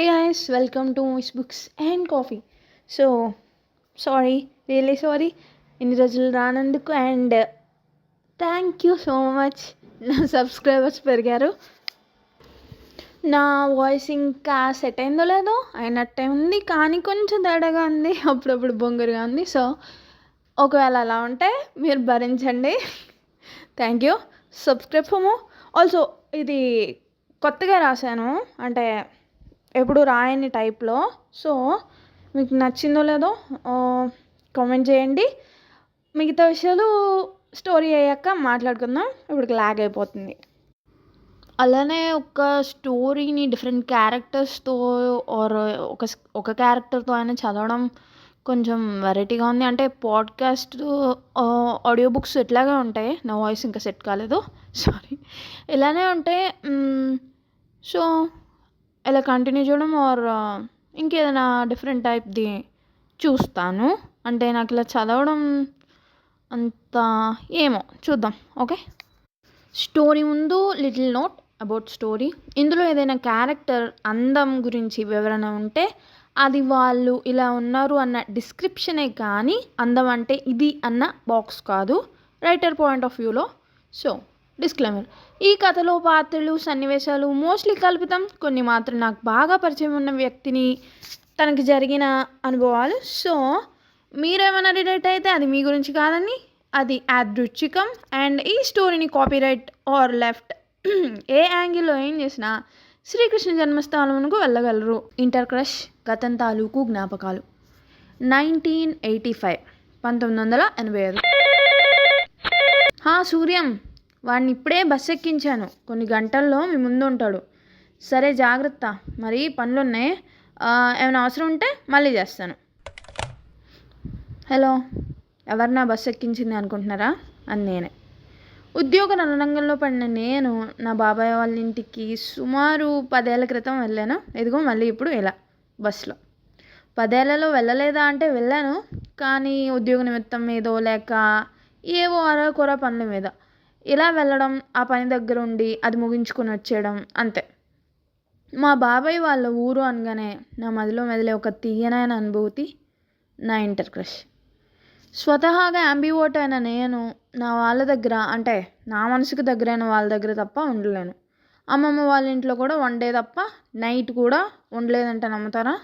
Hey guys, welcome to Miss Books and Coffee. So, really sorry. ఇన్ని రోజులు రానందుకు and thank you so much. నా subscribers పెరిగారు. నా వాయిస్ ఇంకా సెట్ అయిందో లేదో అయినట్టే ఉంది, కానీ కొంచెం తేడాగా ఉంది, అప్పుడప్పుడు బొంగురుగా ఉంది. సో ఒకవేళ అలా ఉంటే మీరు భరించండి. Thank you. Subscribe for more. Also ఇది కొత్తగా రాశాను, అంటే ఎప్పుడు రాయని టైప్లో. సో మీకు నచ్చిందో లేదో కామెంట్ చేయండి. మిగతా విషయాలు స్టోరీ అయ్యాక మాట్లాడుకుందాం. ఇప్పుడు లాగ్ అయిపోతుంది. అలానే ఒక స్టోరీని డిఫరెంట్ క్యారెక్టర్స్తో ఆర్ ఒక క్యారెక్టర్తో అయినా చదవడం కొంచెం వెరైటీగా ఉంది. అంటే పాడ్కాస్ట్ ఆడియో బుక్స్ ఎట్లాగే ఉంటాయి. నా వాయిస్ ఇంకా సెట్ కాలేదు, సారీ. ఇలానే ఉంటాయి. సో ఇలా కంటిన్యూ చేయడం ఆర్ ఇంకేదైనా డిఫరెంట్ టైప్ది చూస్తాను. అంటే నాకు ఇలా చదవడం అంత ఏమో చూద్దాం. ఓకే, స్టోరీ ముందు లిటిల్ నోట్ అబౌట్ స్టోరీ. ఇందులో ఏదైనా క్యారెక్టర్ అందం గురించి వివరణ ఉంటే అది వాళ్ళు ఇలా ఉన్నారు అన్న డిస్క్రిప్షనే, కానీ అందం అంటే ఇది అన్న బాక్స్ కాదు, రైటర్ పాయింట్ ఆఫ్ వ్యూలో. సో డిస్క్లైమర్: ఈ కథలో పాత్రలు, సన్నివేశాలు మోస్ట్లీ కల్పితం. కొన్ని మాత్రం నాకు బాగా పరిచయం ఉన్న వ్యక్తిని, తనకి జరిగిన అనుభవాలు. సో మీరేమైనా రిలేట్ అయితే అది మీ గురించి కాదని, అది యాదృచ్ఛికం. అండ్ ఈ స్టోరీని కాపీరైట్ ఆర్ లెఫ్ట్ ఏ యాంగిల్లో ఏం చేసినా శ్రీకృష్ణ జన్మస్థానంకు వెళ్ళగలరు. ఇంటర్ క్రష్, గతం తాలూకు జ్ఞాపకాలు. 1985, 1985. సూర్యం, వాడిని ఇప్పుడే బస్ ఎక్కించాను. కొన్ని గంటల్లో మీ ముందు ఉంటాడు. సరే, జాగ్రత్త. మరి పనులున్నాయి, ఏమైనా అవసరం ఉంటే మళ్ళీ చేస్తాను. హలో, ఎవరినా బస్సు ఎక్కించింది అనుకుంటున్నారా? అది నేనే. ఉద్యోగ రణరంగంలో పడిన నేను నా బాబాయ్ వాళ్ళ ఇంటికి సుమారు 10 ఏళ్ల క్రితం వెళ్ళాను. ఎదుగో మళ్ళీ ఇప్పుడు ఇలా బస్సులో. 10 ఏళ్లలో వెళ్ళలేదా అంటే వెళ్ళాను, కానీ ఉద్యోగ నిమిత్తం మీదో లేక ఏవో అరకొర పనుల మీద. ఇలా వెళ్ళడం, ఆ పని దగ్గర ఉండి అది ముగించుకొని వచ్చేయడం, అంతే. మా బాబాయ్ వాళ్ళ ఊరు అనగానే నా మదిలో మెదిలే ఒక తీయనైన అనుభూతి నా ఇంటర్ క్రష్. స్వతహాగా యాంబివర్ట్ అయిన నేను నా వాళ్ళ దగ్గర, అంటే నా మనసుకు దగ్గరైన వాళ్ళ దగ్గర తప్ప ఉండలేను. అమ్మమ్మ వాళ్ళ ఇంట్లో కూడా వన్ డే తప్ప నైట్ కూడా ఉండలేదంటే నమ్ముతారా?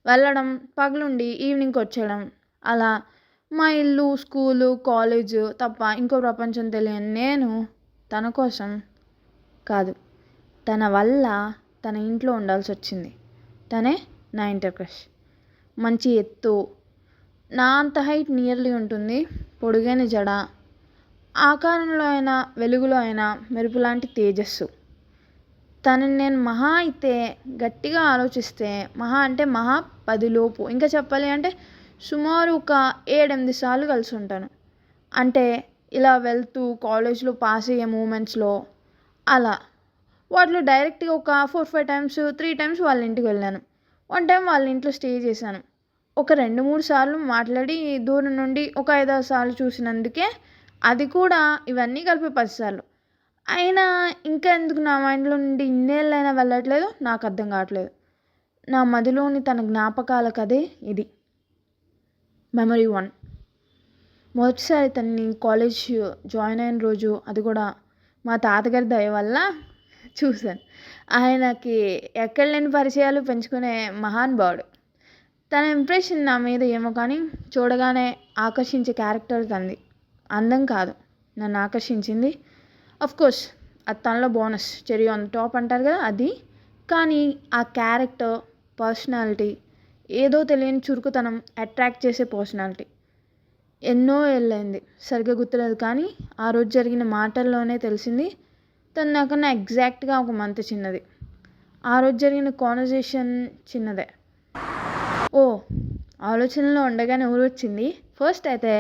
వెళ్ళడం, పగలుండి ఈవినింగ్కి వచ్చేయడం, అలా మా ఇల్లు, స్కూలు, కాలేజు తప్ప ఇంకో ప్రపంచం తెలియని నేను తన కోసం కాదు, తన వల్ల తన ఇంట్లో ఉండాల్సి వచ్చింది. తనే నా ఇంటర్ క్రష్. మంచి ఎత్తు, నా అంత హైట్ నియర్లీ ఉంటుంది, పొడుగైన జడ, ఆకారంలో అయినా వెలుగులో అయినా మెరుపు లాంటి తేజస్సు. తనని నేను మహా అయితే గట్టిగా ఆలోచిస్తే మహా అంటే మహా 10 లోపు, ఇంకా చెప్పాలి అంటే సుమారు ఒక 7-8 సార్లు కలిసి ఉంటాను. అంటే ఇలా వెళ్తూ కాలేజ్లో పాస్ అయ్యే మూమెంట్స్లో అలా. వాటిలో డైరెక్ట్గా ఒక 4-5 టైమ్స్, 3 టైమ్స్ వాళ్ళ ఇంటికి వెళ్ళాను. 1 టైం వాళ్ళ ఇంట్లో స్టే చేశాను. ఒక 2-3 సార్లు మాట్లాడి దూరం నుండి ఒక 5-6 సార్లు చూసినందుకే, అది కూడా ఇవన్నీ కలిపి 10 సార్లు. అయినా ఇంకా ఎందుకు నా మైండ్లో నుండి ఇన్నేళ్ళైనా వెళ్ళట్లేదు నాకు అర్థం కావట్లేదు. నా మదిలోని తన జ్ఞాపకాల కథే ఇది. మెమరీ 1. మొదటిసారి తనని కాలేజ్ జాయిన్ అయిన రోజు, అది కూడా మా తాతగారి దయ వల్ల చూశాను. ఆయనకి ఎక్కడ లేని పరిచయాలు పెంచుకునే మహానుభావుడు. తన ఇంప్రెషన్ నా మీద ఏమో కానీ చూడగానే ఆకర్షించే క్యారెక్టర్ తనది. అందం కాదు నన్ను ఆకర్షించింది. అఫ్కోర్స్ అది తనలో బోనస్, చెరీ ఆన్ టాప్ అంటారు కదా, అది. కానీ ఆ క్యారెక్టర్, పర్సనాలిటీ, ఏదో తెలియని చురుకుతనం, అట్రాక్ట్ చేసే పర్సనాలిటీ. ఎన్నో ఏళ్ళైంది, సరిగ్గా గుర్తులేదు, కానీ ఆ రోజు జరిగిన మాటల్లోనే తెలిసింది తను నాకన్నా ఎగ్జాక్ట్గా ఒక మంత్ చిన్నది. ఆ రోజు జరిగిన కాన్వర్జేషన్ చిన్నదే. ఓ, ఆలోచనలో ఉండగానే ఊరు వచ్చింది. ఫస్ట్ అయితే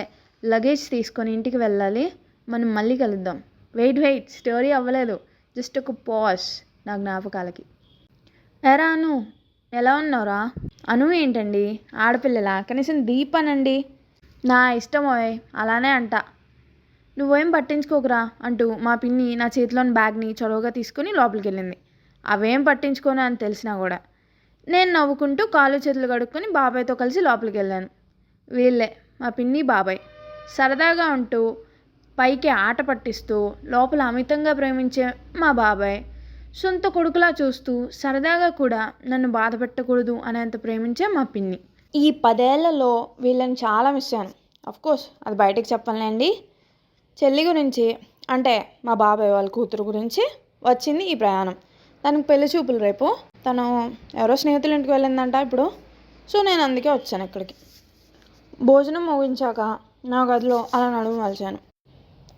లగేజ్ తీసుకొని ఇంటికి వెళ్ళాలి, మనం మళ్ళీ కలుద్దాం. వెయిట్, స్టోరీ అవ్వలేదు, జస్ట్ ఒక పాజ్ నా జ్ఞాపకాలకి. ఎరా అను, ఎలా ఉన్నావురా? అను ఏంటండి ఆడపిల్లలా? కనీసం దీపనండి. నా ఇష్టమోయ్, అలానే అంట. నువ్వేం పట్టించుకోకురా అంటూ మా పిన్ని నా చేతిలోని బ్యాగ్ని చొరవగా తీసుకుని లోపలికి వెళ్ళింది. అవేం పట్టించుకోను అని తెలిసినా కూడా నేను నవ్వుకుంటూ కాళ్ళు చేతులు కడుక్కొని బాబాయ్తో కలిసి లోపలికి వెళ్ళాను. వీళ్ళే మా పిన్ని బాబాయ్. సరదాగా ఉంటూ పైకి ఆట పట్టిస్తూ లోపల అమితంగా ప్రేమించే మా బాబాయ్. సొంత కొడుకులా చూస్తూ సరదాగా కూడా నన్ను బాధ పెట్టకూడదు అనేంత ప్రేమించే మా పిన్ని. ఈ 10 ఏళ్లలో వీళ్ళని చాలా మిస్ అయ్యాను. అఫ్కోర్స్ అది బయటకు చెప్పనులేండి. చెల్లి గురించి అంటే మా బాబాయ్ వాళ్ళ కూతురు గురించి వచ్చింది ఈ ప్రయాణం. తనకు పెళ్లి చూపులు రేపు. తను ఎవరో స్నేహితుల ఇంటికి వెళ్ళిందంట ఇప్పుడు. సో నేను అందుకే వచ్చాను ఇక్కడికి. భోజనం ముగించాక నా గదిలో అలా నడుము మలిచాను.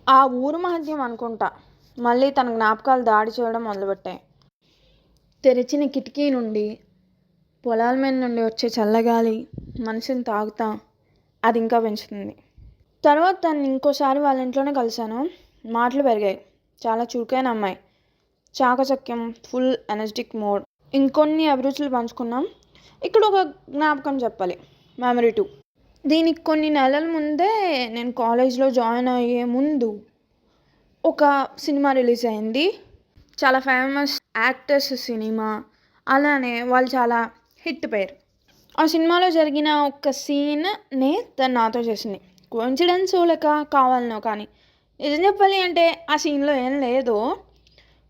ఆ ఊరు మహత్యం అనుకుంటా మళ్ళీ తన జ్ఞాపకాలు దాడి చేయడం మొదలుపెట్టాయి. తెరిచిన కిటికీ నుండి పొలాల మీద నుండి వచ్చే చల్లగాలి మనసుని తాగుతా అది ఇంకా పెంచుతుంది. తర్వాత తను ఇంకోసారి వాళ్ళ ఇంట్లోనే కలిశాను. మాటలు పెరిగాయి. చాలా చురుకైన అమ్మాయి, చాకచక్యం, ఫుల్ ఎనర్జెటిక్ మోడ్. ఇంకొన్ని అభిరుచులు పంచుకున్నాం. ఇక్కడ ఒక జ్ఞాపకం చెప్పాలి, మెమరీ 2. దీనికి కొన్ని నెలల ముందే నేను కాలేజ్లో జాయిన్ అయ్యే ముందు ఒక సినిమా రిలీజ్ అయింది. చాలా ఫేమస్ యాక్టర్స్ సినిమా. అలానే వాళ్ళు చాలా హిట్ పేరు. ఆ సినిమాలో జరిగిన ఒక సీన్ని తను నాతో చేసింది. కోఇన్సిడెన్స్ లేక కావాలనో కానీ నిజం చెప్పాలి అంటే ఆ సీన్లో ఏం లేదు,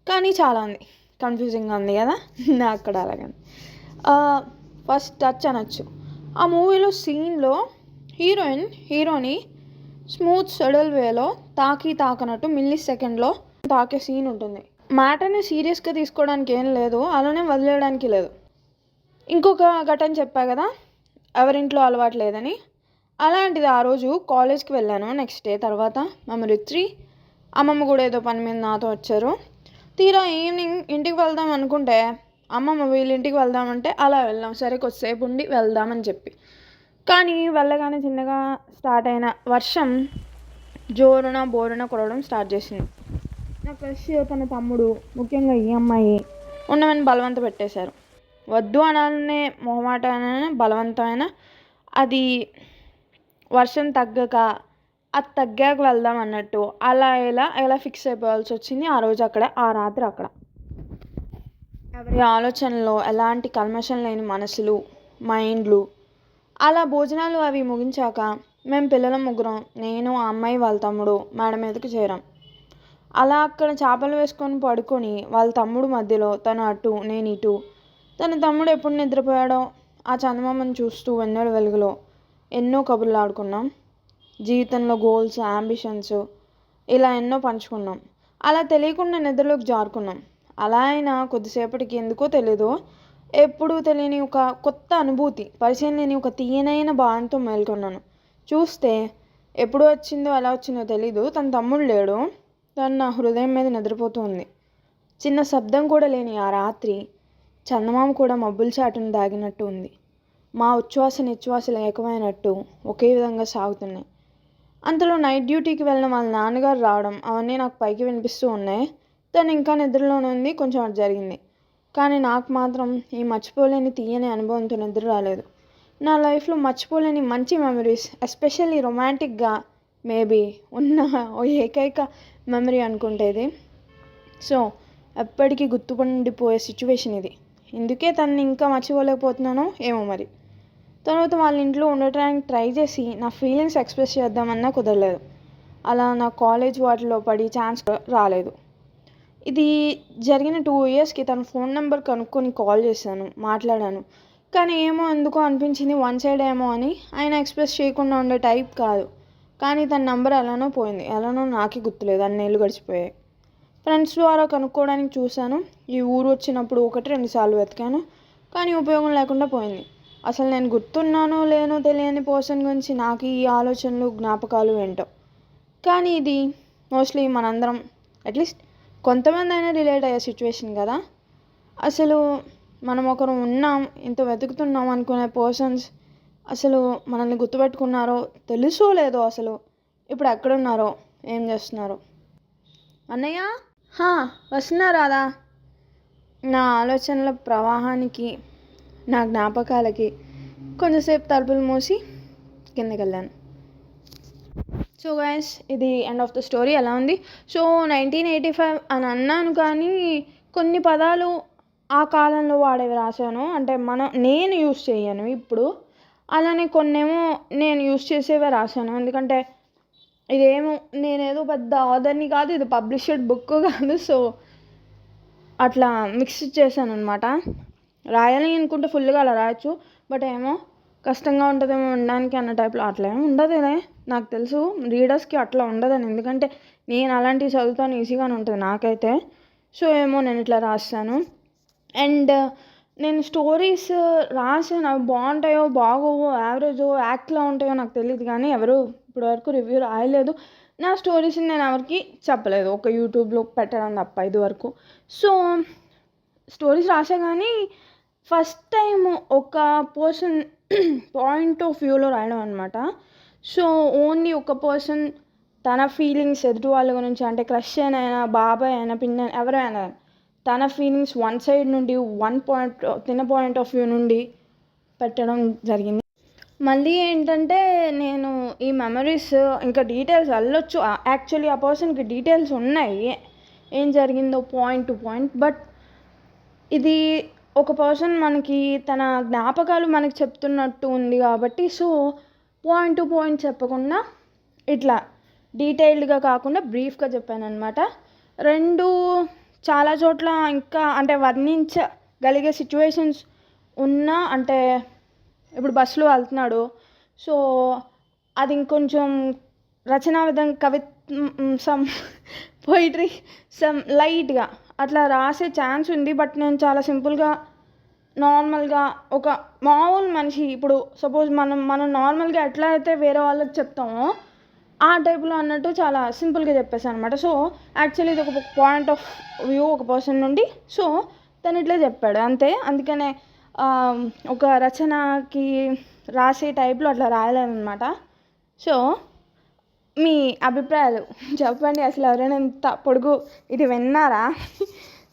కానీ చాలా ఉంది. కన్ఫ్యూజింగ్గా ఉంది కదా నాకు కూడా అలాగని. ఫస్ట్ టచ్ అనొచ్చు. ఆ మూవీలో సీన్లో హీరోని స్మూత్ సడల్ వేలో తాకనట్టు మిల్లీ సెకండ్లో తాకే సీన్ ఉంటుంది. మ్యాటర్ని సీరియస్గా తీసుకోవడానికి ఏం లేదు, అలానే వదిలేయడానికి లేదు. ఇంకొక ఘటన చెప్పా కదా, ఎవరింట్లో అలవాటు లేదని. అలాంటిది ఆ రోజు కాలేజ్కి వెళ్ళాను. నెక్స్ట్ డే తర్వాత మెమరీ 3. అమ్మమ్మ కూడా ఏదో పని మీద నాతో వచ్చారు. తీరా ఈవినింగ్ ఇంటికి వెళ్దాం అనుకుంటే అమ్మమ్మ వీళ్ళ ఇంటికి వెళ్దామంటే అలా వెళ్ళాం. సరే కొద్దిసేపు ఉండి వెళ్దామని చెప్పి. కానీ వెళ్ళగానే చిన్నగా స్టార్ట్ అయిన వర్షం బోరున కురవడం స్టార్ట్ చేసింది. నా క్రష్ తన తమ్ముడు, ముఖ్యంగా ఈ అమ్మాయి ఉండమని బలవంత పెట్టేశారు. వద్దు అనాలనే మొహమాటమైన బలవంతమైన అది వర్షం అది తగ్గాక వెళ్దాం అన్నట్టు అలా ఎలా ఫిక్స్ అయిపోవాల్సి వచ్చింది ఆ రోజు అక్కడ, ఆ రాత్రి అక్కడ. ఎవరి ఆలోచనలో ఎలాంటి కల్మషం లేని మనసులు, మైండ్లు. అలా భోజనాలు అవి ముగించాక మేము పిల్లల ముగ్గురం, నేను ఆ అమ్మాయి వాళ్ళ తమ్ముడు మేడ మీదకి చేరాం. అలా అక్కడ చేపలు వేసుకొని పడుకొని వాళ్ళ తమ్ముడు మధ్యలో, తను అటు నేను ఇటు. తన తమ్ముడు ఎప్పుడు నిద్రపోయాడో ఆ చందమామను చూస్తూ వెన్నెల వెలుగులో ఎన్నో కబుర్లు ఆడుకున్నాం. జీవితంలో గోల్స్, అంబిషన్స్ ఇలా ఎన్నో పంచుకున్నాం. అలా తెలియకుండా నిద్రలోకి జారుకున్నాం. అలా అయినా కొద్దిసేపటికి ఎందుకో తెలీదు, ఎప్పుడూ తెలియని ఒక కొత్త అనుభూతి, పరిచయం లేని ఒక తీయనైన భావంతో మేల్కొన్నాను. చూస్తే ఎప్పుడు వచ్చిందో ఎలా వచ్చిందో తెలీదు, తన తమ్ముడు లేడు. తను నా హృదయం మీద నిద్రపోతూ ఉంది. చిన్న శబ్దం కూడా లేని ఆ రాత్రి చందమామ కూడా మబ్బుల చాటును దాగినట్టు ఉంది. మా ఉచ్ఛ్వాస నిశ్వాసలు ఏకమైనట్టు ఒకే విధంగా సాగుతున్నాయి. అంతలో నైట్ డ్యూటీకి వెళ్ళిన వాళ్ళ నాన్నగారు రావడం అవన్నీ నాకు పైకి వినిపిస్తూ ఉన్నాయి. తను ఇంకా నిద్రలోనే ఉంది. కొంచెం అది జరిగింది. కానీ నాకు మాత్రం ఈ మర్చిపోలేని తీయని అనుభవంతో నిద్ర రాలేదు. నా లైఫ్లో మర్చిపోలేని మంచి మెమరీస్, ఎస్పెషల్లీ రొమాంటిక్గా మేబీ ఉన్న ఓ ఏకైక మెమరీ అనుకుంటే ఇది. సో ఎప్పటికీ గుర్తుపండిపోయే సిచ్యువేషన్ ఇది. ఇందుకే తనని ఇంకా మర్చిపోలేకపోతున్నానో ఏమో మరి. తర్వాత వాళ్ళ ఇంట్లో ఉండటానికి ట్రై చేసి నా ఫీలింగ్స్ ఎక్స్ప్రెస్ చేద్దామన్నా కుదరలేదు. అలా నా కాలేజ్ వాటిలో పడి ఛాన్స్ రాలేదు. ఇది జరిగిన 2 yearsకి తన ఫోన్ నెంబర్ కనుక్కొని కాల్ చేశాను, మాట్లాడాను. కానీ ఏమో ఎందుకో అనిపించింది వన్ సైడ్ ఏమో అని. ఆయన ఎక్స్ప్రెస్ చేయకుండా ఉండే టైప్ కాదు. కానీ తన నెంబర్ ఎలానో పోయింది. ఎలానో నాకే గుర్తులేదు. అన్నేళ్ళు గడిచిపోయాయి. ఫ్రెండ్స్ ద్వారా కనుక్కోవడానికి చూశాను. ఈ ఊరు వచ్చినప్పుడు 1-2 సార్లు వెతికాను, కానీ ఉపయోగం లేకుండా పోయింది. అసలు నేను గుర్తున్నానో లేనో తెలియని పర్సన్ గురించి నాకు ఈ ఆలోచనలు, జ్ఞాపకాలు ఏంటో. కానీ ఇది మోస్ట్లీ మనందరం అట్లీస్ట్ కొంతమంది అయినా రిలేట్ అయ్యే సిచ్యువేషన్ కదా. అసలు మనం ఒకరు ఉన్నాం, ఇంత వెతుకుతున్నాం అనుకునే పర్సన్స్ అసలు మనల్ని గుర్తుపెట్టుకున్నారో తెలుసో లేదో, అసలు ఇప్పుడు ఎక్కడున్నారో, ఏం చేస్తున్నారో. అన్నయ్య వస్తున్నారాదా? నా ఆలోచనల ప్రవాహానికి, నా జ్ఞాపకాలకి కొంచెంసేపు తలుపులు మూసి కిందకి వెళ్ళాను. సో గైస్, ఇది ఎండ్ ఆఫ్ ద స్టోరీ. ఎలా ఉంది? సో 1985 అని అన్నాను, కానీ కొన్ని పదాలు ఆ కాలంలో వాడేవి రాశాను. అంటే నేను యూజ్ చేయను ఇప్పుడు. అలానే కొన్నేమో నేను యూజ్ చేసేవే రాశాను. ఎందుకంటే ఇదేమో నేనేదో పెద్ద ఆథర్‌ని కాదు. ఇది పబ్లిష్డ్ బుక్ కాదు. సో, అట్లా మిక్స్ చేశాననమాట. రాయాలి అనుకుంటే ఫుల్‌గా అలా రాయొచ్చు. బట్ ఏమో కష్టంగా ఉంటదేమో వినడానికి అన్న టైప్‌లో అట్లా ఏమి ఉండదులే. నాకు తెలుసు రీడర్స్‌కి అట్లా ఉండదని. ఎందుకంటే నేను అలాంటివి చదువుతాను, ఈజీగానే ఉంటుంది నాకైతే. సో, ఏమో నేను ఇట్లా రాసాను. అండ్ నేను స్టోరీస్ రాసాను. అవి బాగుంటాయో, బాగోవో, యావరేజో, యాక్ట్‌లా ఉంటాయో నాకు తెలీదు కానీ ఎవరు ఇప్పటివరకు రివ్యూ రాయలేదు. నా స్టోరీస్‌ని నేను ఎవరికీ చెప్పలేదు. ఒక యూట్యూబ్‌లో పెట్టడం తప్ప ఇదివరకు. సో, స్టోరీస్ రాసా కానీ ఫస్ట్ టైం ఒక పర్సన్ పాయింట్ ఆఫ్ వ్యూలో రాయడం అనమాట. సో, ఓన్లీ ఒక పర్సన్ తన ఫీలింగ్స్ ఎదుటి వాళ్ళ గురించి, అంటే క్రష్ అయినా, బాబాయ్ అయినా, పిన్ని అయినా, ఎవరైనా తన ఫీలింగ్స్ వన్ సైడ్ నుండి తన పాయింట్ ఆఫ్ వ్యూ నుండి పెట్టడం జరిగింది. మళ్ళీ ఏంటంటే నేను ఈ మెమరీస్ ఇంకా డీటెయిల్స్ అల్లొచ్చు. యాక్చువల్లీ ఆ పర్సన్కి డీటెయిల్స్ ఉన్నాయి ఏం జరిగిందో పాయింట్ టు పాయింట్. బట్ ఇది ఒక పర్సన్ మనకి తన జ్ఞాపకాలు మనకి చెప్తున్నట్టు ఉంది కాబట్టి, సో పాయింట్ టు పాయింట్ చెప్పకుండా ఇట్లా డీటెయిల్డ్గా కాకుండా బ్రీఫ్గా చెప్పాను అనమాట. రెండు చాలా చోట్ల ఇంకా అంటే వర్ణించగలిగే సిచ్యువేషన్స్ ఉన్నా, అంటే ఇప్పుడు బస్సులో వెళ్తున్నాడు, సో అది ఇంకొంచెం రచనా విధంగా సమ్ పోయిటరీ లైట్గా అట్లా రాసే ఛాన్స్ ఉంది. బట్ నేను చాలా సింపుల్గా నార్మల్గా ఒక మామూలు మనిషి, ఇప్పుడు సపోజ్ మనం నార్మల్గా ఎట్లా అయితే వేరే వాళ్ళకి చెప్తామో ఆ టైప్లో అన్నట్టు చాలా సింపుల్గా చెప్పేసాను అనమాట. సో యాక్చువల్లీ ఇది ఒక పాయింట్ ఆఫ్ వ్యూ ఒక పర్సన్ నుండి. సో తను ఇట్లా చెప్పాడు అంతే. అందుకనే ఒక రచనకి రాసే టైప్లో అట్లా రాయలేనమాట. సో మీ అభిప్రాయాలు చెప్పండి. అసలు ఎవరైనా ఇంత పొడుగు ఇది విన్నారా?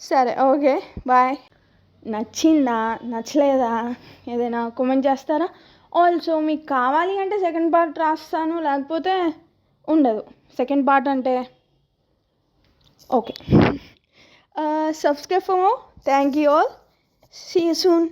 సరే, ఓకే, బాయ్. నచ్చిందా, నచ్చలేదా, ఏదైనా కామెంట్ చేస్తారా? ఆల్సో మీకు కావాలి అంటే సెకండ్ పార్ట్ రాస్తాను, లేకపోతే ఉండదు. సెకండ్ పార్ట్ అంటే okay. Subscribe for more. Thank you all. See you soon.